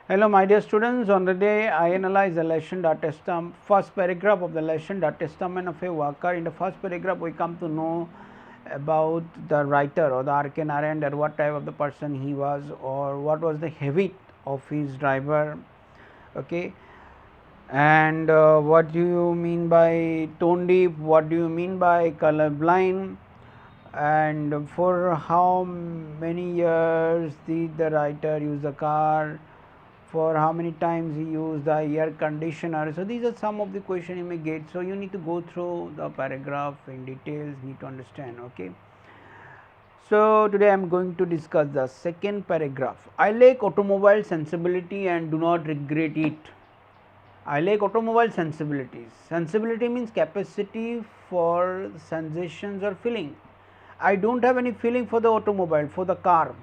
Hello, my dear students. On the day I analyze the lesson testam, first paragraph of the lesson testament of a worker. In the first paragraph, we come to know about the writer or the Arkan Arender, what type of the person he was, or what was the habit of his driver. Okay, and what do you mean by tone deaf? What do you mean by color blind? And for how many years did the writer use the car? For how many times he used the air conditioner? So these are some of the questions you may get. So you need to go through the paragraph in details, need to understand. Okay. So today I am going to discuss the second paragraph. I like automobile sensibility and do not regret it. I like automobile sensibilities. Sensibility means capacity for sensations or feeling. I don't have any feeling for the automobile, for the car.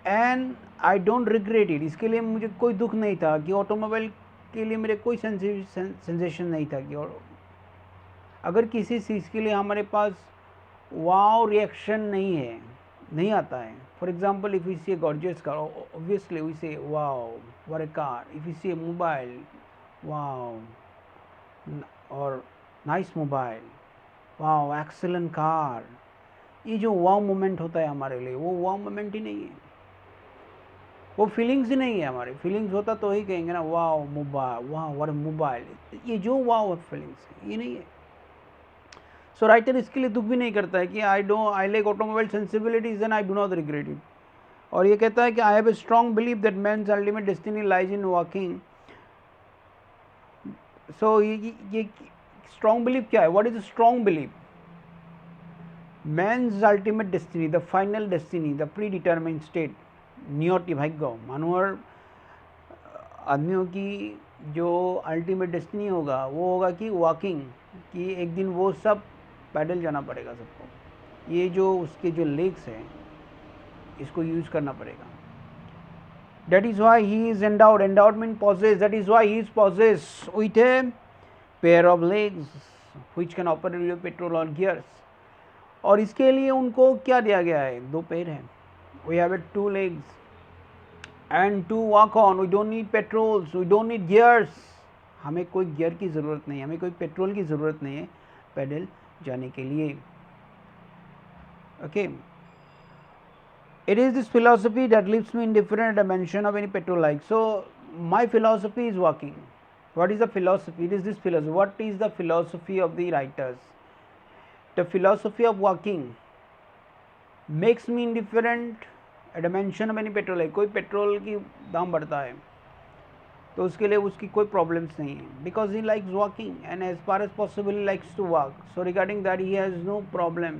And I don't regret it. इसके लिए मुझे कोई दुख नहीं था कि automobile के लिए मेरे कोई सेंसेशन नहीं था कि और अगर किसी चीज़ के लिए हमारे पास वाव रिएक्शन नहीं है, नहीं आता है. For example if you see a gorgeous car, obviously we say wow what a car. If you see a mobile, wow, और nice mobile, wow excellent car. ये जो वाव मोमेंट होता है हमारे लिए, वो वाव मोमेंट ही नहीं है, वो फीलिंग्स ही नहीं है. हमारी फीलिंग्स होता तो ही कहेंगे ना वाह मोबाइल, वाह व्हाट मोबाइल. ये जो वाह फीलिंग्स है ये नहीं है. सो राइटर इसके लिए दुख भी नहीं करता है कि I like automobile sensibilities and I do not regret it. और ये कहता है कि I have a strong believe that man's ultimate destiny lies in walking. So ये स्ट्रॉन्ग बिलीव क्या है? What is strong believe? Man's ultimate destiny, the final destiny, the predetermined state, नियति भाग्य, मानवर आदमियों की जो अल्टीमेट डेस्टिनी होगा वो होगा कि वॉकिंग, कि एक दिन वो सब पैदल जाना पड़ेगा सबको. ये जो उसके जो लेग्स हैं इसको यूज़ करना पड़ेगा. That is why he is endowed. Endowed mean possess. That is why he is possess with a pair of legs which can operate with petrol और गियर्स. और इसके लिए उनको क्या दिया गया है? दो पैर हैं. We have 2 legs and to walk on. We don't need petrols, we don't need gears. हमें कोई गियर की ज़रूरत नहीं है, हमें कोई पेट्रोल की ज़रूरत नहीं है पैदल जाने के लिए. Okay. It is this philosophy that leaves me indifferent at the mention of any petrol like. So my philosophy is walking. What is the philosophy? It is this philosophy. What is the philosophy of the writers? The philosophy of walking makes me indifferent at mention of any petrol है. कोई petrol की दाम बढ़ता है तो उसके लिए उसकी कोई प्रॉब्लम्स नहीं है, because he likes walking and as far as possible he likes to walk. So regarding that he has no problem.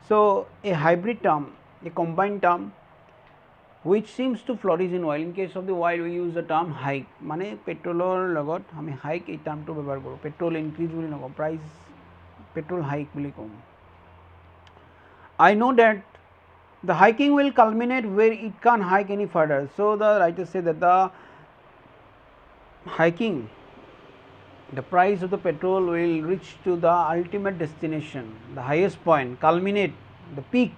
So a hybrid term, a combined term which seems to flourish in oil. In case of the oil we use the term hike, মানে পেট্রোলৰ লগত আমি hike এই টাৰ্মটো ব্যৱহাৰ কৰোঁ. Petrol increase বুলি নকওঁ, price petrol hike বুলি কওঁ. I know that the hiking will culminate where it can't hike any further. So the writers say that the hiking, the price of the petrol will reach to the ultimate destination, the highest point, culminate, the peak,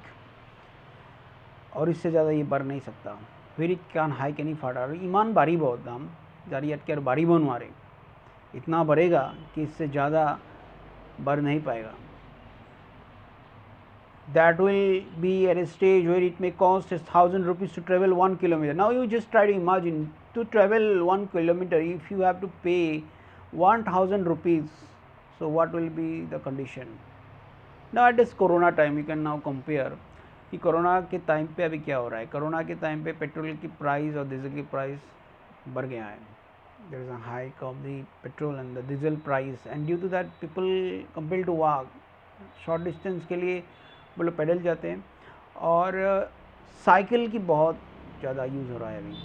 और इससे ज़्यादा ये बढ़ नहीं सकता. where it can't hike any further. ईमान बारी बहुत दाम जारी अटकर बारी बनवारे इतना बढ़ेगा कि इससे ज़्यादा बढ़ नहीं पाएगा. That will be at a stage where it may cost 1,000 rupees to travel 1 kilometer. Now you just try to imagine, to travel 1 kilometer if you have to pay 1,000 rupees, so what will be the condition? Now at this corona time you can now compare कि corona के time पे अभी क्या हो रहा है. Corona के time पे पेट्रोल की प्राइस और डीजल की प्राइस बढ़ गया है. there is a hike of the petrol and the diesel price, and due to that people compelled to walk short distance के लिए वो लोग पैदल जाते हैं. और साइकिल की बहुत ज़्यादा यूज़ हो रहा है अभी.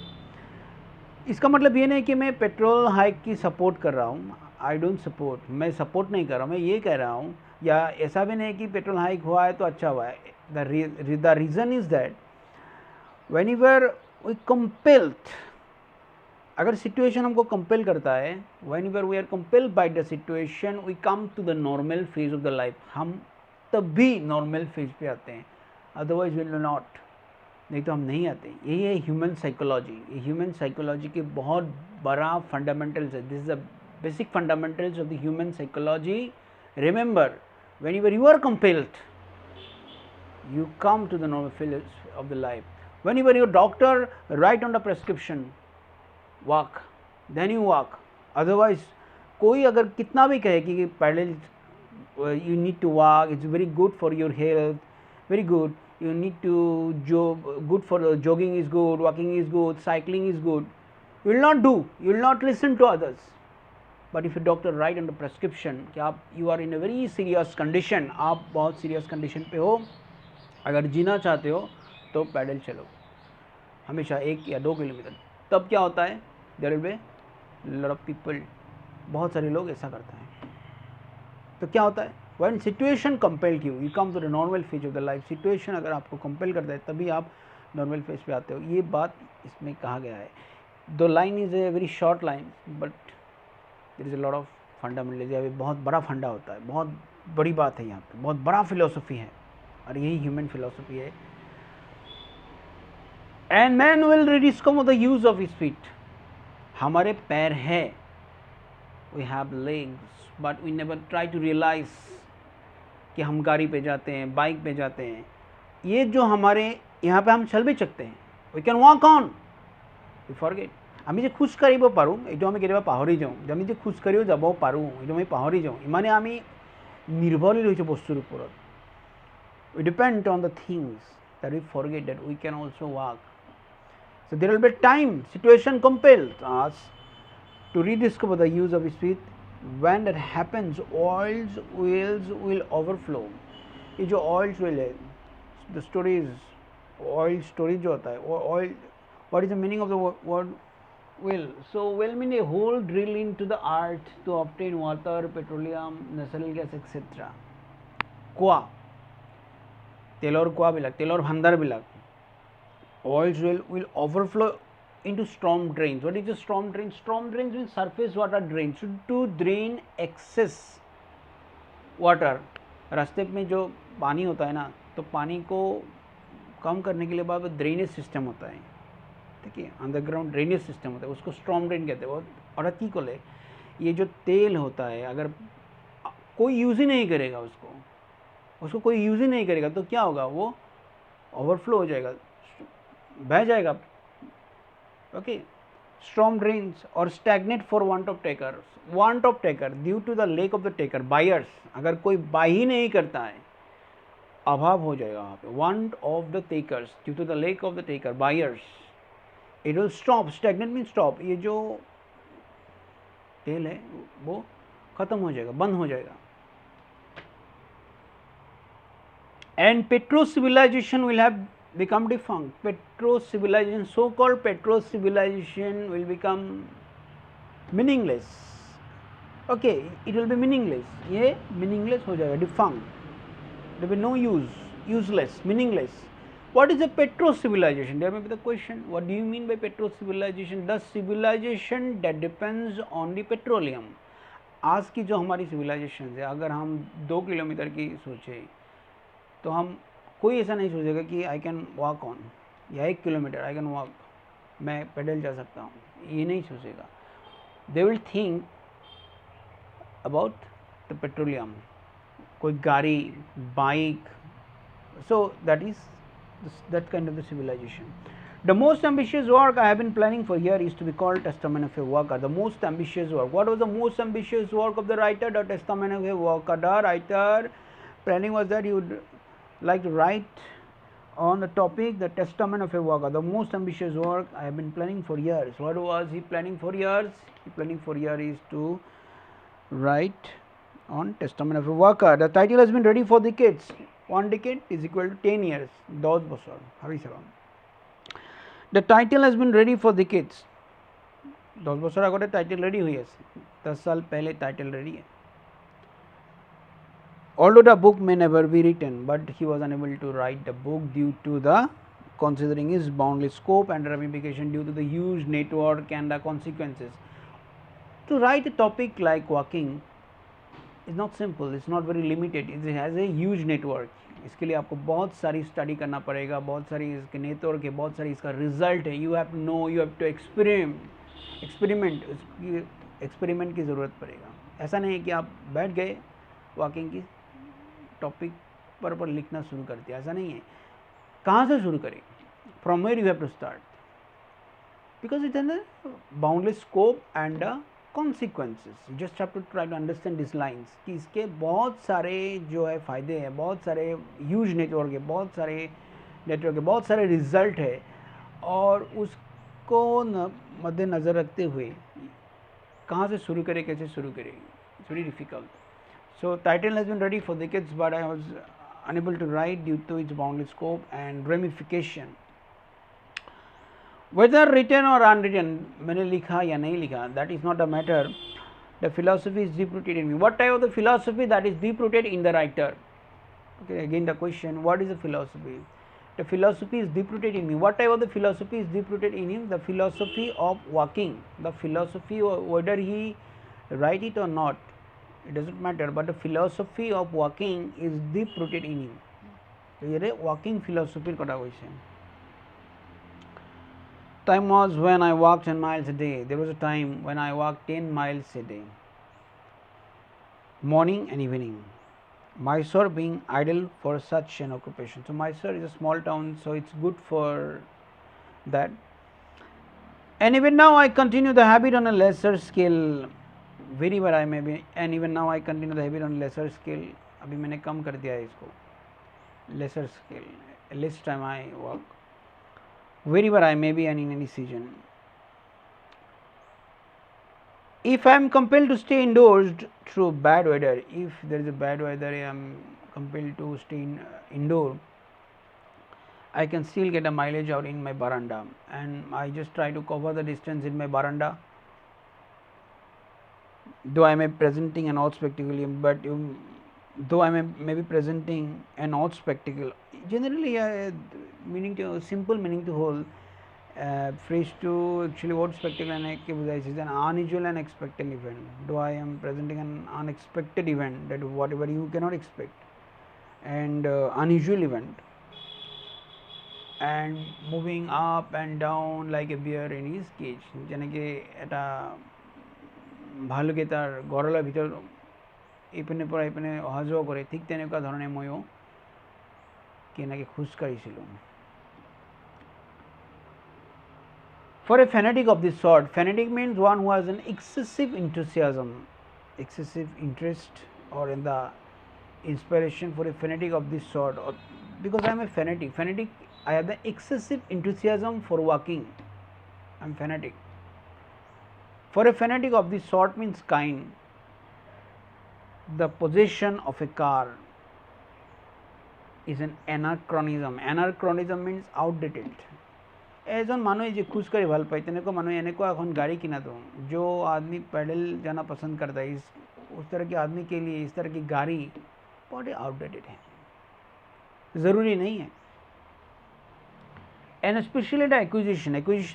इसका मतलब ये नहीं कि मैं पेट्रोल हाइक की सपोर्ट कर रहा हूँ. आई डोंट सपोर्ट, मैं सपोर्ट नहीं कर रहा हूँ, मैं ये कह रहा हूँ. या ऐसा भी नहीं कि पेट्रोल हाइक हुआ है तो अच्छा हुआ है. The reason is that whenever we compelled, अगर सिचुएशन हमको कंपेल करता है, whenever we are compelled by the situation we come to the normal phase of the life. हम तब भी नॉर्मल फेज पे आते हैं, अदरवाइज विल नॉट. नहीं तो हम नहीं आते। यही है ह्यूमन साइकोलॉजी। ये ह्यूमन साइकोलॉजी के बहुत बड़ा फंडामेंटल्स है। This is the basic fundamentals of the human psychology. Remember, whenever you are compelled, you come to the normal phase of the life. Whenever your doctor write on the prescription, walk, then you walk. Otherwise, कोई अगर कितना भी कहे कि pedal, you need to walk, it's very good for your health, very good, you need to jog, good for jogging is good, walking is good, cycling is good, you will not do, you will not listen to others. But if a doctor write on the prescription कि आप you are in a very serious condition, आप बहुत serious condition पे हो, अगर जीना चाहते हो तो पैडल चलो हमेशा 1 या 2 किलोमीटर, तब क्या होता है, there will be lot of people, बहुत सारे लोग ऐसा करते हैं। तो क्या होता है, when situation compel you, you come to the normal phase of the life. Situation अगर आपको कंपेल करता है तभी आप नॉर्मल फेज पे आते हो। ये बात इसमें कहा गया है। दो line is a very short line but there is a lot of fundamentals. ये बहुत बड़ा फंडा होता है, बहुत बड़ी बात है यहाँ पे, बहुत बड़ा फिलोसफी है और यही ह्यूमन फिलोसफी है। And man will rediscover the use of his feet. हमारे पैर है, we have legs but we never try to realise कि हम गाड़ी पे जाते हैं, बाइक पे जाते हैं। ये जो हमारे यहाँ पे हम चल भी सकते हैं, we can walk on, we forget. আমি যে খোজ কাঢ়িব পাৰোঁ এইটো আমি কেতিয়াবা পাহৰি যাওঁ, যে আমি যে খোজ কাঢ়িও যাব পাৰোঁ এইটো আমি পাহৰি যাওঁ। ইমানে আমি নিৰ্ভৰশীল হৈছোঁ বস্তুৰ ওপৰত। We depend on the things that we forget that we can also walk. So there will be time, situation compels us to rediscover the use of his feet. When that happens, oils will overflow. ये जो oils will है, the stories, oil story जो होता है, oil, what is the meaning of the word will? So will mean a hole drill into the earth to obtain water, petroleum, natural gas, etc. कुआ, তেলৰ কুৱাবিলাক, তেলৰ ভাণ্ডাৰবিলাক, oils will overflow into storm drains. What is the storm drains? Storm drains means surface water drains, to drain excess water. रास्ते में जो पानी होता है ना, तो पानी को कम करने के लिए बाद ड्रेनेज सिस्टम होता है, ठीक है, अंडरग्राउंड ड्रेनेज सिस्टम होता है, उसको स्टॉर्म ड्रेन कहते हैं। और अति को ले, ये जो तेल होता है अगर कोई यूज़ ही नहीं करेगा उसको कोई यूज़ ही नहीं करेगा तो क्या होगा, वो ओवरफ्लो हो जाएगा, बह जाएगा। ओके, स्टॉर्म ड्रेन्स और stagnate for want of taker due to the lack of the taker buyers. अगर कोई बाय ही नहीं करता है, अभाव हो जाएगा वहाँ पे। Want of the takers due to the lack of the taker buyers, it will stop. Stagnate mean stop, ये जो तेल है वो ख़त्म हो जाएगा, बंद हो जाएगा। And petro-civilization will have become defunct. Petro-civilization, so-called petro-civilization will become meaningless. Okay, it will be meaningless. ये meaningless हो जाएगा, defunct. There will be no use, useless, meaningless. What is a petro-civilization? There may be the question, what do you mean by petro-civilization? The civilization that depends on the petroleum. आज की जो हमारी civilization है, अगर हम 2 kilometre की सोचें तो हम कोई ऐसा नहीं सोचेगा कि आई कैन वॉक ऑन, या 1 किलोमीटर आई कैन वॉक, मैं पैदल जा सकता हूँ, ये नहीं सोचेगा। They will think about the petroleum, कोई गाड़ी, bike. So that is that kind of the civilisation. The most ambitious work I have been planning for years is to be called Testament of a Worker. The most ambitious work. What was the most ambitious work of the writer? The Testament of a Worker. The writer planning was that he would like to write on the topic the testament of a worker, the most ambitious work I have been planning for years. What was he planning for years? He planning for years is to write on testament of a worker. The title has been ready for decades. 1 decade is equal to 10 years. 10 বছর, Hari Salam. The title has been ready for decades. 10 বছর আগতে title ready হয়ে আছে, 10 साल पहले title ready है। Although the book may never be written, but he was unable to write the book due to the considering his boundless scope and ramification, due to the huge network and the consequences. To write a topic like walking is not simple, it's not very limited, it has a huge network, इसके लिए आपको बहुत सारी study करना पड़ेगा, बहुत सारी इसके नेटवर्क है, बहुत सारी इसका रिजल्ट है, you have to know, you have to experiment की ज़रूरत पड़ेगा। ऐसा नहीं है कि आप बैठ गए वॉकिंग की टॉपिक पर लिखना शुरू कर दिया, ऐसा नहीं है। कहाँ से शुरू करें, from where you have to start, because it has a boundless scope and consequences. You just have to try to understand these lines कि इसके बहुत सारे जो है फ़ायदे हैं, बहुत सारे ह्यूज नेटवर्क है, बहुत सारे रिजल्ट है, और उसको मद्देनज़र रखते हुए कहाँ से शुरू करें, कैसे शुरू करें, it's very difficult. So title has been ready for decades but I was unable to write due to its boundless scope and ramification. Whether written or unwritten, मैंने लिखा या नहीं लिखा, that is not a matter. The philosophy is deep rooted in me. What type of the philosophy that is deep rooted in the writer? Okay, again the question, what is the philosophy? The philosophy is deep rooted in me. What type of the philosophy is deep rooted in him? The philosophy of walking. The philosophy, whether he write it or not, it doesn't matter, but the philosophy of walking is deep rooted in him. तो ये walking philosophy कटा हुआ है. Time was when I walked 10 miles a day. There was a time when I walked 10 miles a day, morning and evening. Mysore being ideal for such an occupation. So Mysore is a small town, so it's good for that. And even now I continue the habit on a lesser scale, wherever I may be. And even now I continue the habit on a lesser scale. अभी मैंने कम कर दिया है इसको, lesser scale. Less time I walk, wherever I may be and in any season. If I am compelled to stay indoors through bad weather, if there is a bad weather, I am compelled to stay indoor, I can still get a mileage out in my veranda, and I just try to cover the distance in my veranda. Though I may presenting an odd spectacle, but though I may be presenting an odd spectacle, generally meaning to simple meaning to whole phrase to actually what spectacle is an unusual and expected event. Though I am presenting an unexpected event, that whatever you cannot expect, and unusual event, and moving up and down like a bear in his cage. যেনে কি এটা ভালুকে তার গড়লাৰ ভিতৰ ইপিনে পৰা ইপিনে অহা যোৱা কৰে, ঠিক তেনেকুৱা ধৰণে ময়ো কেনেকৈ খোজ কাঢ়িছিলোঁ. For a fanatic of this sort, fanatic means one who has an excessive enthusiasm, excessive interest, or in the inspiration. For a fanatic of this sort, or because I am a fanatic, I have the excessive enthusiasm for walking, I am fanatic. For a fanatic of this sort means kind, the possession of a car is an anachronism. Anachronism means outdated. एजन मानो जो खुश करे भल पाई तेने को मानो एने को এখন गाड़ी किना दो, जो आदमी पैदल जाना पसंद करता है, उस तरह के आदमी के लिए इस तरह की गाड़ी बहुत ही आउटडेटेड है, ज़रूरी नहीं है. And especially the acquisition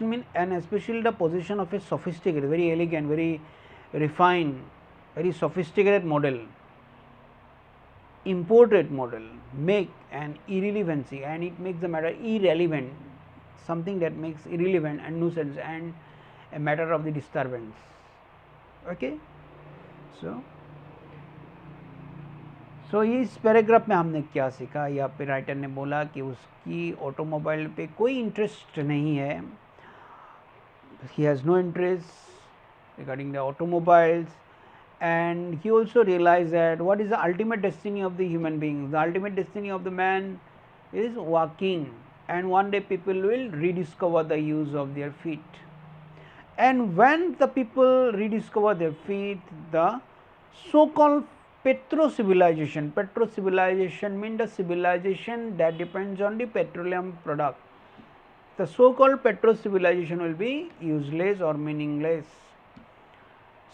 means, and especially the possession of a sophisticated, very elegant, very refined, very sophisticated model, imported model, make an irrelevancy, and it makes the matter irrelevant, something that makes irrelevant and nuisance and a matter of the disturbance. Okay, so इस paragraph में हमने क्या सीखा, यहाँ पे writer ने बोला कि उसकी ऑटोमोबाइल पे कोई इंटरेस्ट नहीं है, he has no interest regarding the automobiles, and he also realized that what is the ultimate destiny of the human being. The ultimate destiny of the man is walking, and one day people will rediscover the use of their feet, and when the people rediscover their feet, the so-called petro civilization means the civilization that depends on the petroleum product, the so-called petro civilization will be useless or meaningless.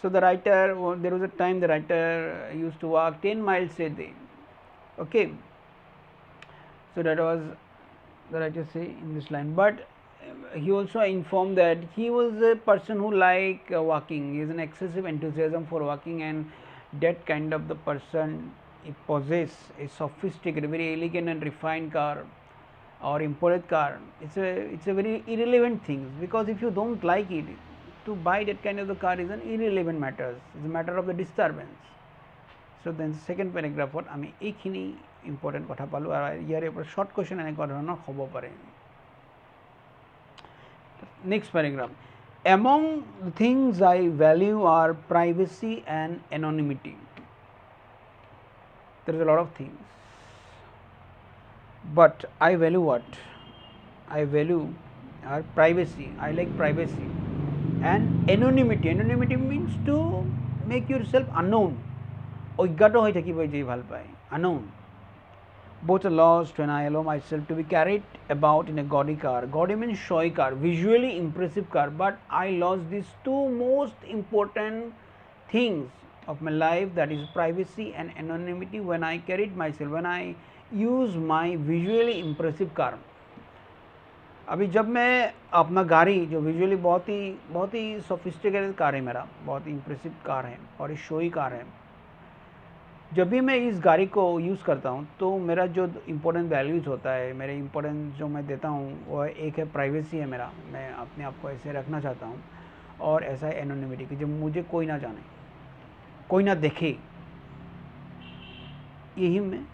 So the writer, there was a time the writer used to walk 10 miles a day. Okay, so that was the writer say in this line, but he also informed that he was a person who liked walking, he has an excessive enthusiasm for walking, and that kind of the person possess a sophisticated, very elegant and refined car or imported car, it's a very irrelevant thing, because if you don't like it, to buy that kind of the car is an irrelevant matter. It's a matter of the disturbance. So then second paragraph what আমি এইখিনি important কথা পালো আৰু ইয়াৰে ওপৰত short question এনেকুৱা ধৰণৰ হ'ব পাৰে. Next paragraph, among the things I value are privacy and anonymity. There is a lot of things, but I value what? I value our privacy. I like privacy and anonymity. Anonymity means to make yourself unknown. অজ্ঞাত হৈ থাকিব যে ভাল পায়, unknown. Both are lost when I allow myself to be carried about in a gaudy car. Gaudy means showy car, visually impressive car, but I lost these two most important things of my life, that is privacy and anonymity, when I carried myself, when I use my visually impressive car. अभी जब मैं अपना गाड़ी जो visually बहुत ही sophisticated car है, मेरा बहुत ही इम्प्रेसिव कार है और एक शोई कार है, जब भी मैं इस गाड़ी को यूज़ करता हूँ तो मेरा जो इम्पोर्टेंट वैल्यूज़ होता है, मेरे इम्पोर्टेंट जो मैं देता हूँ वो एक है प्राइवेसी है मेरा, मैं अपने आप को ऐसे रखना चाहता हूँ, और ऐसा है एनोनिमिटी कि जब मुझे कोई ना जाने, कोई ना देखे, यही मैं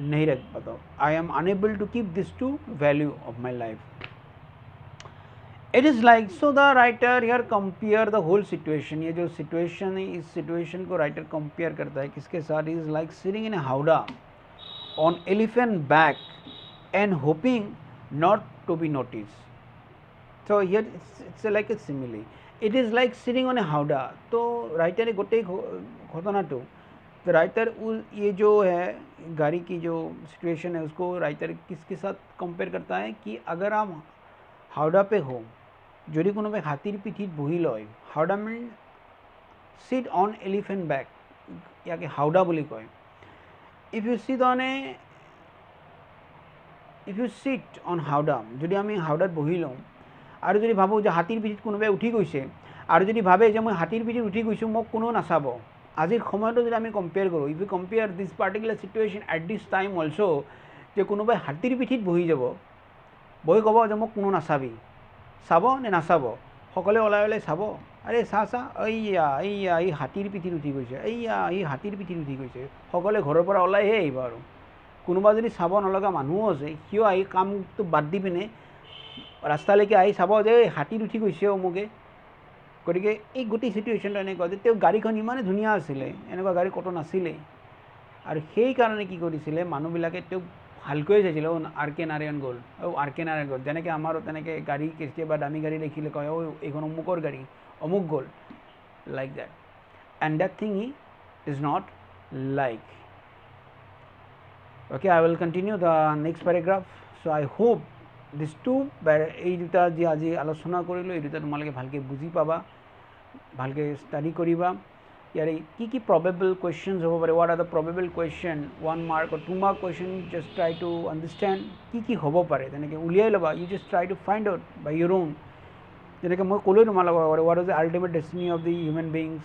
नहीं रख पाता हूँ. I am unable to keep this to value of my life. It is like, so the writer here compare the whole situation. ये जो सिचुएशन है, इस सिचुएशन को राइटर कंपेयर करता है किसके साथ? Is like sitting in a howdah on elephant back and hoping not to be notice. So here it's like a simile. It is like sitting on a howdah. तो राइटर गोटे घटना तो राइटर ये जो है गाड़ी की जो सिचुएशन है उसको राइटर किसके साथ कंपेयर करता है कि अगर आप हावड़ा पे हो, যদি কোনোবাই হাতীৰ পিঠিত বহি লয়, হাওড়া mean sit on elephant back, ইয়াকে হাওড়া বুলি কয়. ইফ ইউ সিট অন হাওড়া, যদি আমি হাওড়াত বহি লওঁ আৰু যদি ভাবোঁ যে হাতীৰ পিঠিত কোনোবাই উঠি গৈছে, আৰু যদি ভাবে যে মই হাতীৰ পিঠিত উঠি গৈছোঁ, মোক কোনো নাচাব, আজিৰ সময়তো যদি আমি কম্পেয়াৰ কৰোঁ, if you compare this particular situation at this time also', যে কোনোবাই হাতীৰ পিঠিত বহি যাব, বহি ক'ব যে মোক কোনো নাচাবি, চাব নে নাচাব? সকলোৱে ওলাই ওলাই চাব, আৰে চা এইয়া এই হাতীৰ পিঠিত উঠি গৈছে, এইয়া এই হাতীৰ পিঠিত উঠি গৈছে, সকলোৱে ঘৰৰ পৰা ওলাইহে আহিব. আৰু কোনোবা যদি চাব নলগা মানুহো আছে, সিও আহি কামটো বাদ দি পিনে ৰাস্তালৈকে আহি চাব যে হাতীত উঠি গৈছে অমুকে. গতিকে এই গোটেই চিটুৱেশ্যনটো এনেকুৱা যে তেওঁ গাড়ীখন ইমানেই ধুনীয়া আছিলে, এনেকুৱা গাড়ী ক'তো নাছিলে, আৰু সেইকাৰণে কি কৰিছিলে মানুহবিলাকে তেওঁক ভালকৈ চাইছিলে. আৰ কে নাৰায়ণ গ'ল, আৰ কে নাৰায়ণ গ'ল, যেনেকৈ আমাৰো তেনেকৈ গাড়ী কেতিয়াবা দামী গাড়ী দেখিলে কয় এইখন অমুকৰ গাড়ী, অমুক গ'ল, like that. And that thing he is not like. Okay, I will continue the next paragraph. So' I hope this two, এই দুটা যি আজি আলোচনা কৰিলোঁ, এই দুটা তোমালোকে ভালকৈ বুজি পাবা, ভালকৈ ষ্টাডি কৰিবা. ইয়াৰে কি কি প্ৰবেবল কুৱেশ্যনছ হ'ব পাৰে, what are the probable question, 1 mark or 2 mark question, just try to understand কি হ'ব পাৰে, তেনেকৈ উলিয়াই ল'বা. You just try to find out by your own. যেনেকৈ মই ক'লোৱে তোমালোকৰ what is the ultimate destiny of the human beings.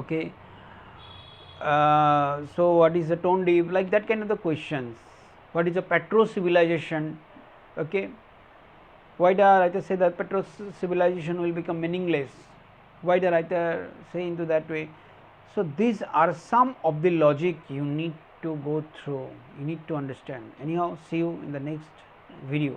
Okay, so what is the tone deep, like that kind of the questions. What is a petro civilization? Okay, why the writer say that petro civilization will become meaningless? Why the writer say into that way? So these are some of the logic you need to go through, you need to understand. Anyhow, see you in the next video.